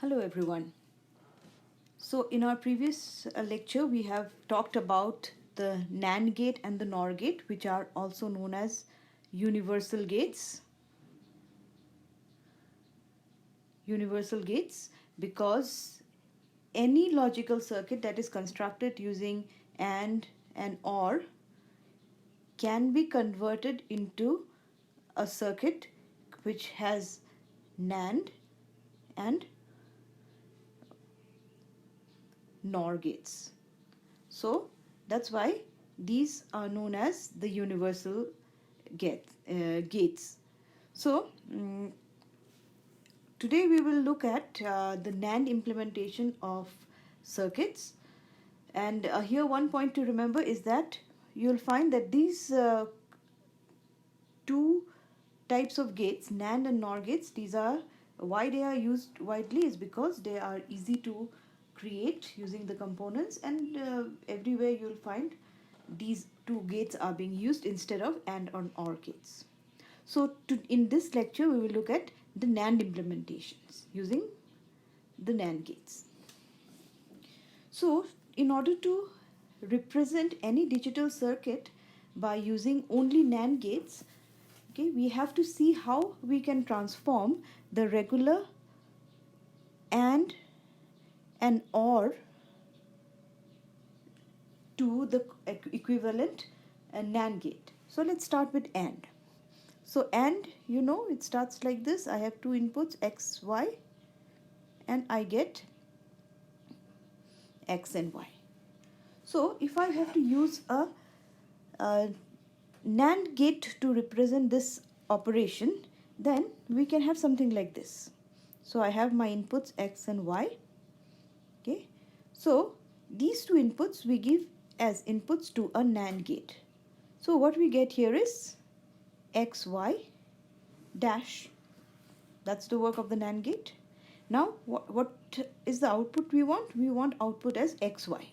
Hello everyone. So in our previous lecture we have talked about the NAND gate and the NOR gate, which are also known as universal gates. Universal gates because any logical circuit that is constructed using AND and OR can be converted into a circuit which has NAND and NOR gates. So that's why these are known as the universal gates. So today we will look at the NAND implementation of circuits, and here one point to remember is that you'll find that these two types of gates, NAND and NOR gates, these are why they are used widely is because they are easy to create using the components, and everywhere you'll find these two gates are being used instead of AND or OR gates. So in this lecture we will look at the NAND implementations using the NAND gates. So in order to represent any digital circuit by using only NAND gates, okay, we have to see how we can transform the regular AND and OR to the equivalent NAND gate. So let's start with AND. So AND, you know, it starts like this. I have two inputs, X, Y, and I get X and Y. So if I have to use a NAND gate to represent this operation, then we can have something like this. So I have my inputs X and Y. Okay. So these two inputs we give as inputs to a NAND gate. So what we get here is XY dash. That's the work of the NAND gate. Now what is the output we want? We want output as XY.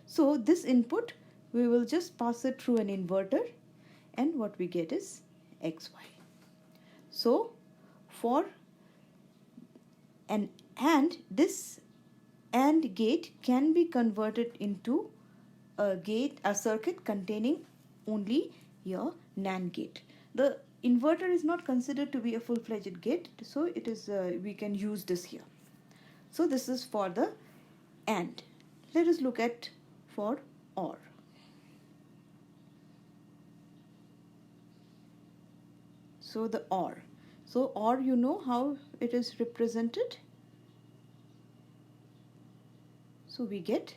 So this input we will just pass it through an inverter, and what we get is XY. So for and this AND gate can be converted into a circuit containing only your NAND gate. The inverter is not considered to be a full-fledged gate, so it is we can use this here. So this is for the AND. Let us look at for OR. So the OR. So OR, you know how it is represented. So we get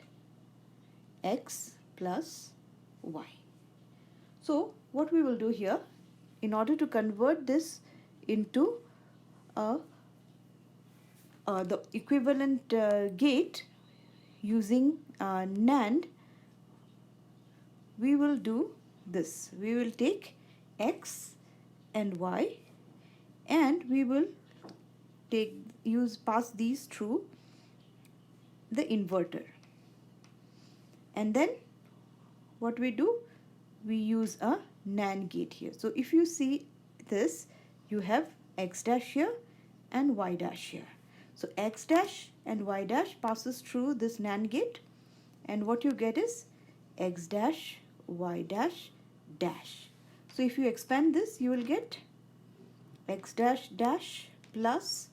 X plus Y. So what we will do here, in order to convert this into the equivalent gate using NAND, we will do this. We will take X and Y, and we will pass these through the inverter, and then what we do, we use a NAND gate here. So if you see this, you have X dash here and Y dash here. So X dash and Y dash passes through this NAND gate, and what you get is X dash Y dash dash. So if you expand this, you will get X dash dash plus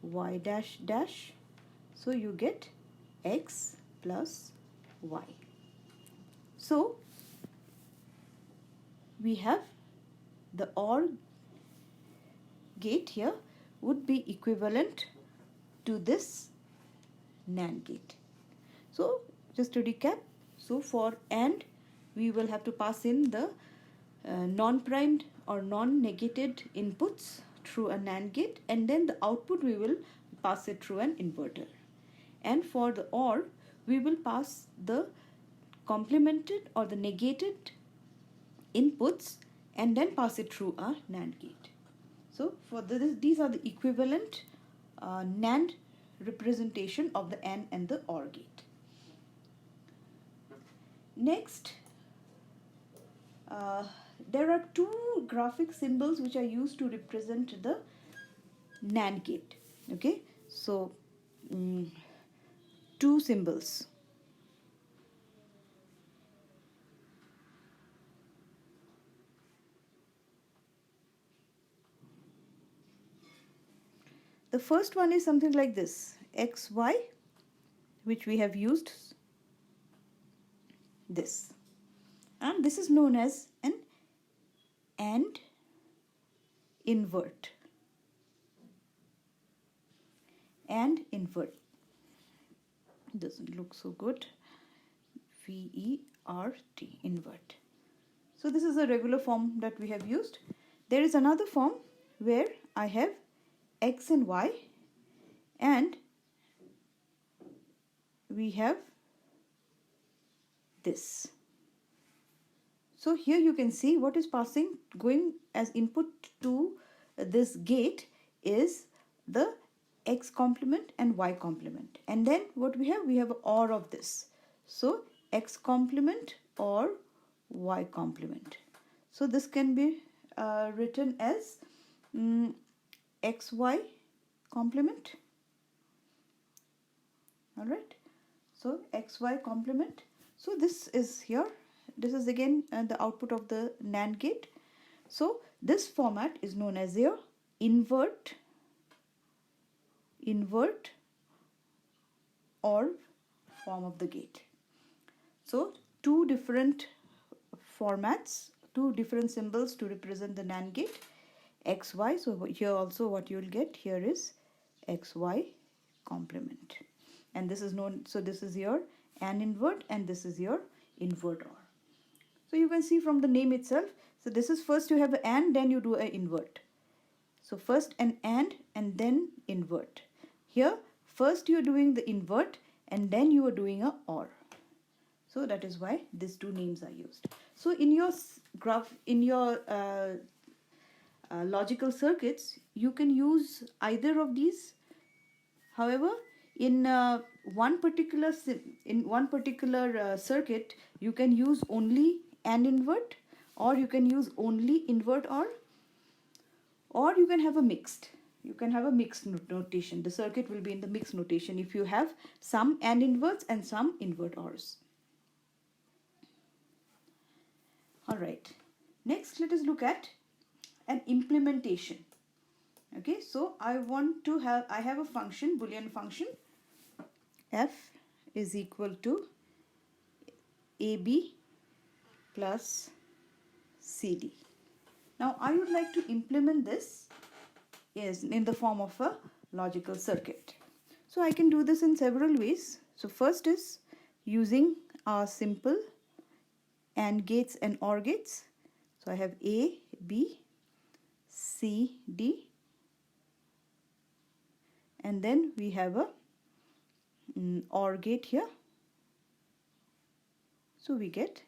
Y dash dash. So you get X plus Y. So we have the OR gate here would be equivalent to this NAND gate. So just to recap, so for AND we will have to pass in the non-primed or non-negated inputs through a NAND gate, and then the output we will pass it through an inverter. And for the OR, we will pass the complemented or the negated inputs and then pass it through a NAND gate. So for these are the equivalent NAND representation of the AND and the OR gate. Next, there are two graphic symbols which are used to represent the NAND gate. Okay, so two symbols. The first one is something like this, XY, which we have used this. And this is known as an AND invert. AND invert. Doesn't look so good. VERT, invert. So this is a regular form that we have used. There is another form where I have X and Y, and we have this. So here you can see what is going as input to this gate is the X complement and Y complement. And then what we have OR of this. So X complement or Y complement. So this can be written as XY complement. Alright. So XY complement. So this is here. This is again the output of the NAND gate. So this format is known as your invert OR form of the gate. So two different formats, two different symbols to represent the NAND gate. XY. So here also what you will get here is XY complement. And this is known, so this is your AND invert and this is your invert OR. So you can see from the name itself, so this is first you have an AND, then you do an invert. So first an AND and then invert. Here first you are doing the invert and then you are doing a OR. So that is why these two names are used. So in your graph, in your logical circuits, you can use either of these. However, in one particular circuit, you can use only AND invert, or you can use only invert or you can have a mixed. You can have a mixed notation. The circuit will be in the mixed notation if you have some AND inverts and some invert ORs. All right. Next, let us look at an implementation. Okay, so I have a function, Boolean function, f is equal to AB plus CD. Now I would like to implement this in the form of a logical circuit. So I can do this in several ways. So first is using our simple AND gates and OR gates. So I have A, B, C, D, and then we have a OR gate here. So we get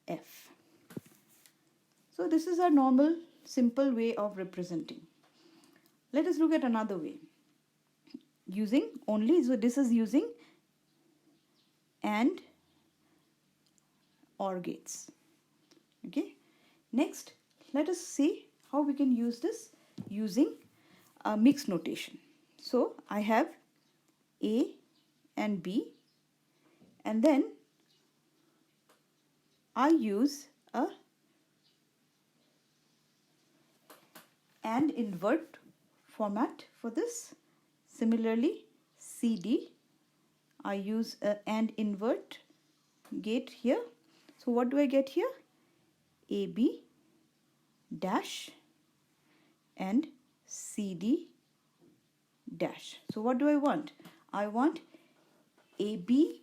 F. So this is our normal simple way of representing. Let us look at another way. So this is using AND OR gates. Okay. Next, let us see how we can use this using a mixed notation. So I have A and B, and then I use a AND invert format for this. Similarly, CD, I use a AND invert gate here. So what do I get here? AB dash and CD dash. So what do I want? I want AB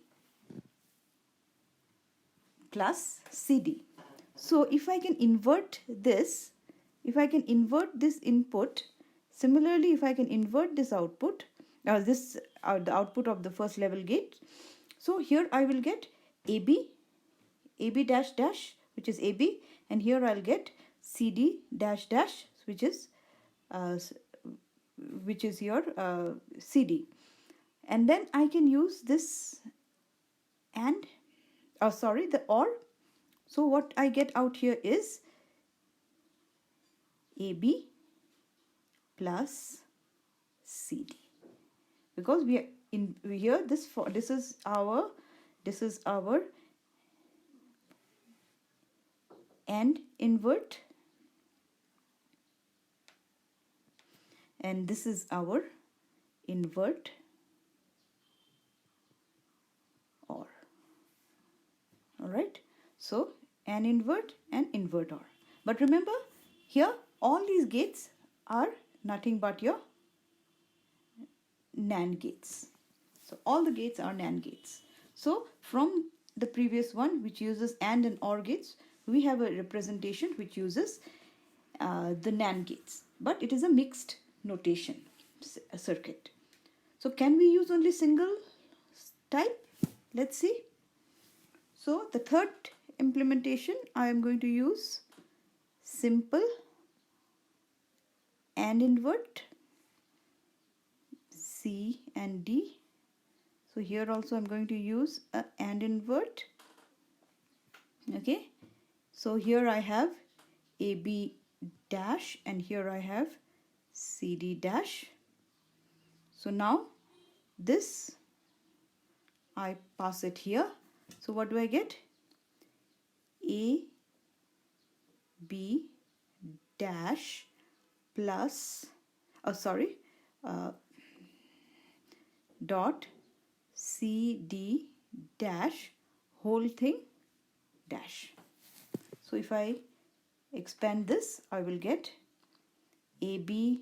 plus CD. So if I can invert this, input, similarly if I can invert this output, the output of the first level gate, so here I will get AB dash dash, which is AB, and here I'll get CD dash dash, which is your CD. And then I can use this the OR. So what I get out here is AB plus CD, because we are in here, this is our AND invert, and this is our invert OR. Alright, so AND invert and invert OR. But remember, here all these gates are nothing but your NAND gates. So all the gates are NAND gates. So from the previous one, which uses AND and OR gates, we have a representation which uses the NAND gates, but it is a mixed notation circuit. So can we use only single type? Let's see. So the third implementation, I am going to use simple AND invert, C and D. So here also I'm going to use a AND invert. Okay, so here I have AB dash and here I have CD dash. So now this I pass it here. So what do I get? A B dash plus dot CD dash whole thing dash. So if I expand this, I will get AB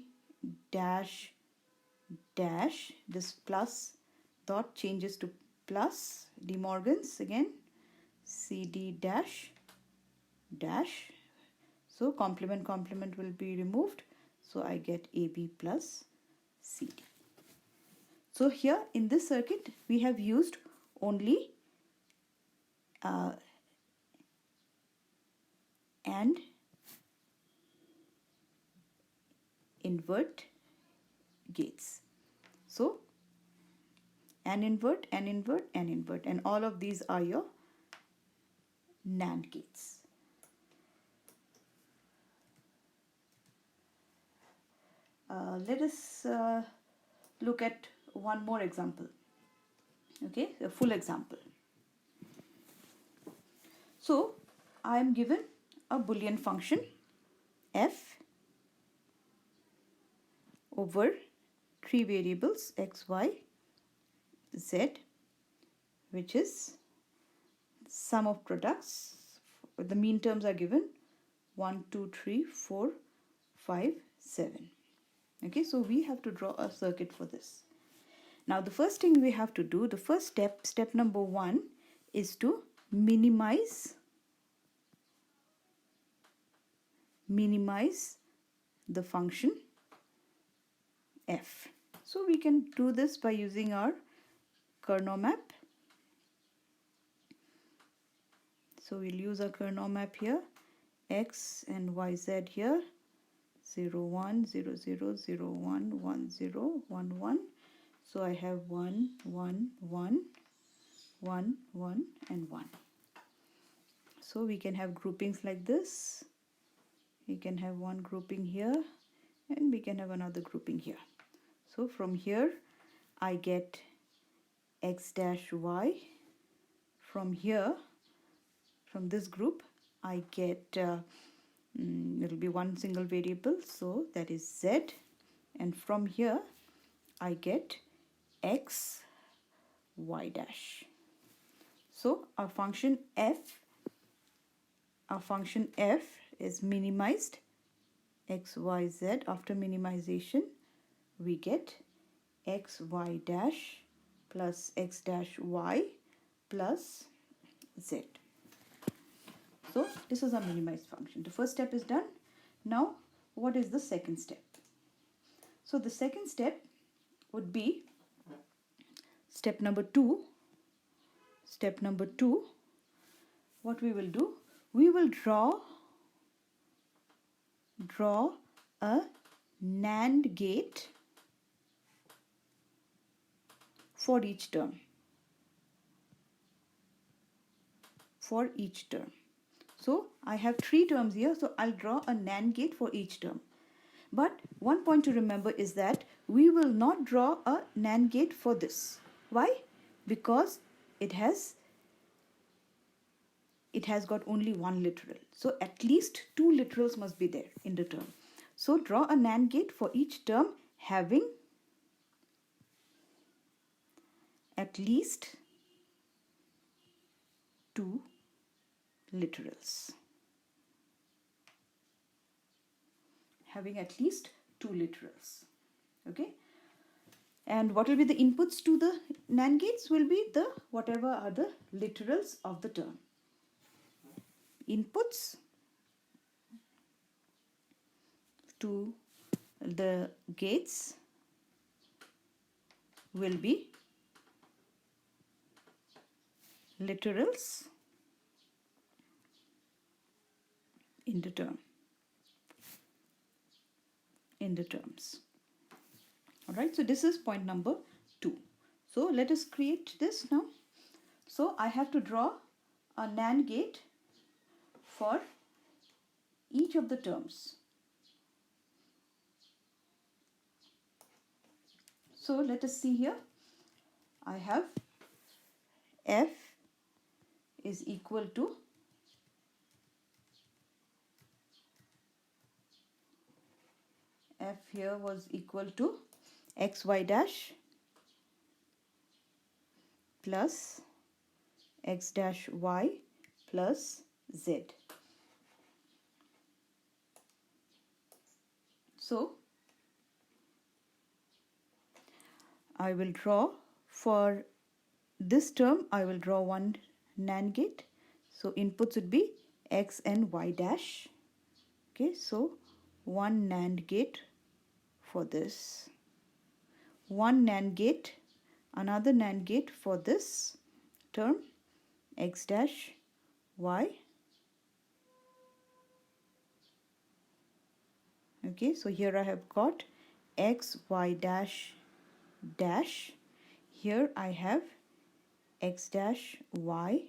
dash dash, this plus dot changes to plus De Morgan's again, CD dash dash. So complement will be removed. So I get AB plus CD. So here in this circuit we have used only AND invert gates. So AND invert, AND invert, AND invert, and all of these are your NAND gates. Let us look at one more example. Okay, a full example. So I am given a Boolean function f over 3 variables x, y, z, which is sum of products. The mean terms are given 1, 2, 3, 4, 5, 7. Okay, so we have to draw a circuit for this. Now the first thing we have to do, the first step number 1, is to minimize the function f. So we can do this by using our Kernot map. So we'll use a Kernot map here, x and yz here, 0, 1, 0, 0, 0, 1, 1, 0, 1, 1. So I have 1, 1, 1, 1, 1, and 1. So we can have groupings like this. We can have one grouping here and we can have another grouping here. So from here I get x dash y. From here, from this group, I get it will be one single variable, so that is z, and from here I get x y dash. So our function f is minimized x y z. After minimization we get x y dash plus x dash y plus z. So this is a minimized function. The first step is done. Now what is the second step? So the second step would be step number 2. Step number 2, what we will do, we will draw a NAND gate for each term. So I have 3 terms here, so I'll draw a NAND gate for each term. But one point to remember is that we will not draw a NAND gate for this. Why? Because it has got only one literal. So at least two literals must be there in the term. So draw a NAND gate for each term having at least two literals. Having at least two literals. Okay. And what will be the inputs to the NAND gates will be the whatever are the literals of the term. Inputs to the gates will be literals in the term, in the terms. All right, so this is point number 2. So let us create this now. So I have to draw a NAND gate for each of the terms. So let us see here. I have F is equal to F here was equal to xy dash plus x dash y plus z. So I will draw for this term, I will draw one NAND gate. So inputs would be x and y dash. Okay, so one NAND gate for this, one NAND gate, another NAND gate for this term, x dash y. Okay, so here I have got x y dash dash. Here I have x dash y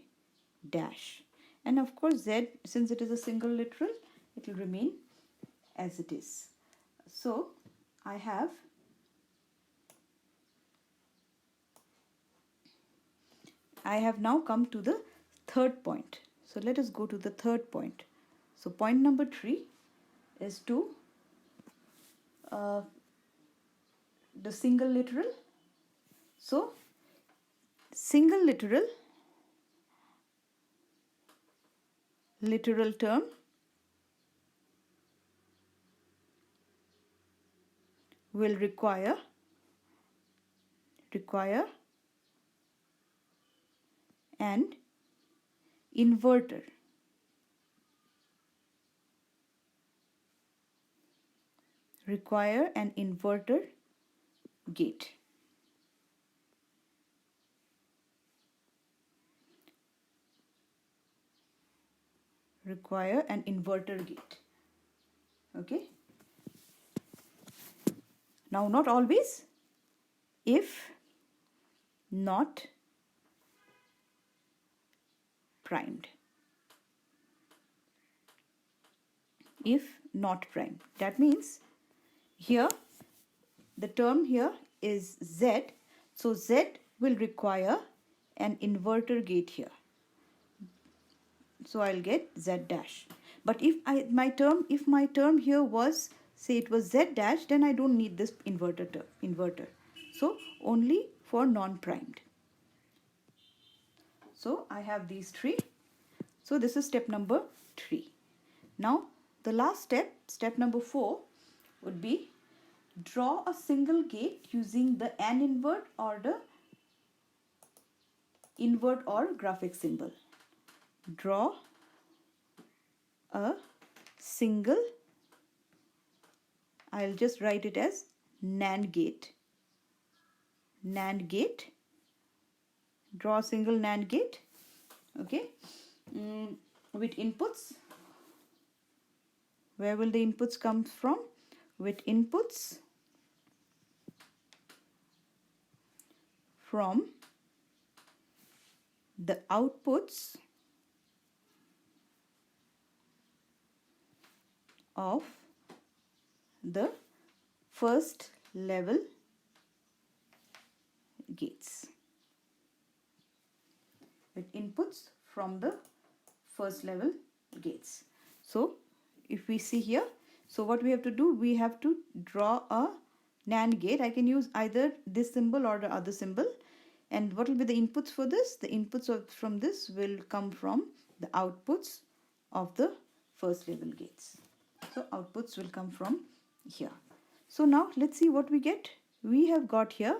dash, and of course z, since it is a single literal, it will remain as it is. So I have now come to the third point. So let us go to the third point. So point number 3 is to the single literal. So single literal term will require an inverter. Require an inverter gate. Require an inverter gate. Okay. Now not always. If not primed. If not primed. That means here the term here is Z. So Z will require an inverter gate here. So I'll get Z dash. But if my term here was, say it was Z dash, then I don't need this inverter. So only for non-primed. So I have these 3. So this is step number 3. Now the last step number 4 would be draw a single gate using the AND invert or the invert or graphic symbol. Draw a single, I'll just write it as NAND gate. NAND gate. Draw a single NAND gate. Okay. With inputs. Where will the inputs come from? With inputs from the outputs of the first level gates with inputs from the first level gates. So if we see here, so what we have to do, we have to draw a NAND gate. I can use either this symbol or the other symbol. And what will be the inputs for this? The inputs from this will come from the outputs of the first level gates. So outputs will come from here. So now let's see what we get. We have got here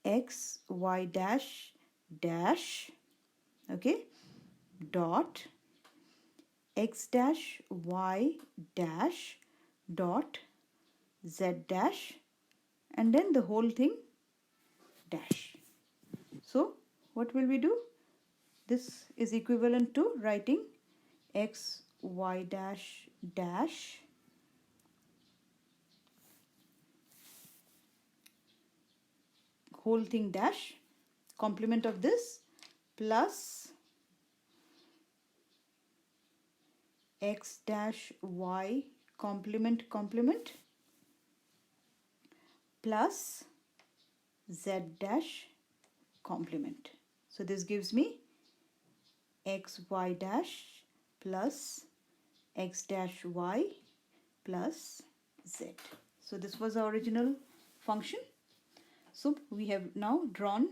x, y dash, dash, okay, dot, x dash, y dash, dot, z dash, and then the whole thing dash. So what will we do? This is equivalent to writing x, y dash, dash, whole thing dash, complement of this, plus x dash y complement plus z dash complement. So this gives me x y dash plus x dash y plus z. So this was our original function. So we have now drawn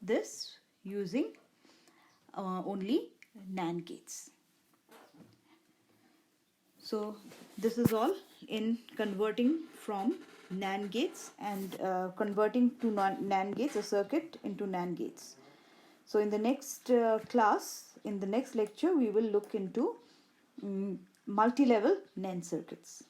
this using only NAND gates. So this is all in converting from NAND gates and converting to NAND gates, a circuit into NAND gates. So in the next class, in the next lecture, we will look into multi-level NAND circuits.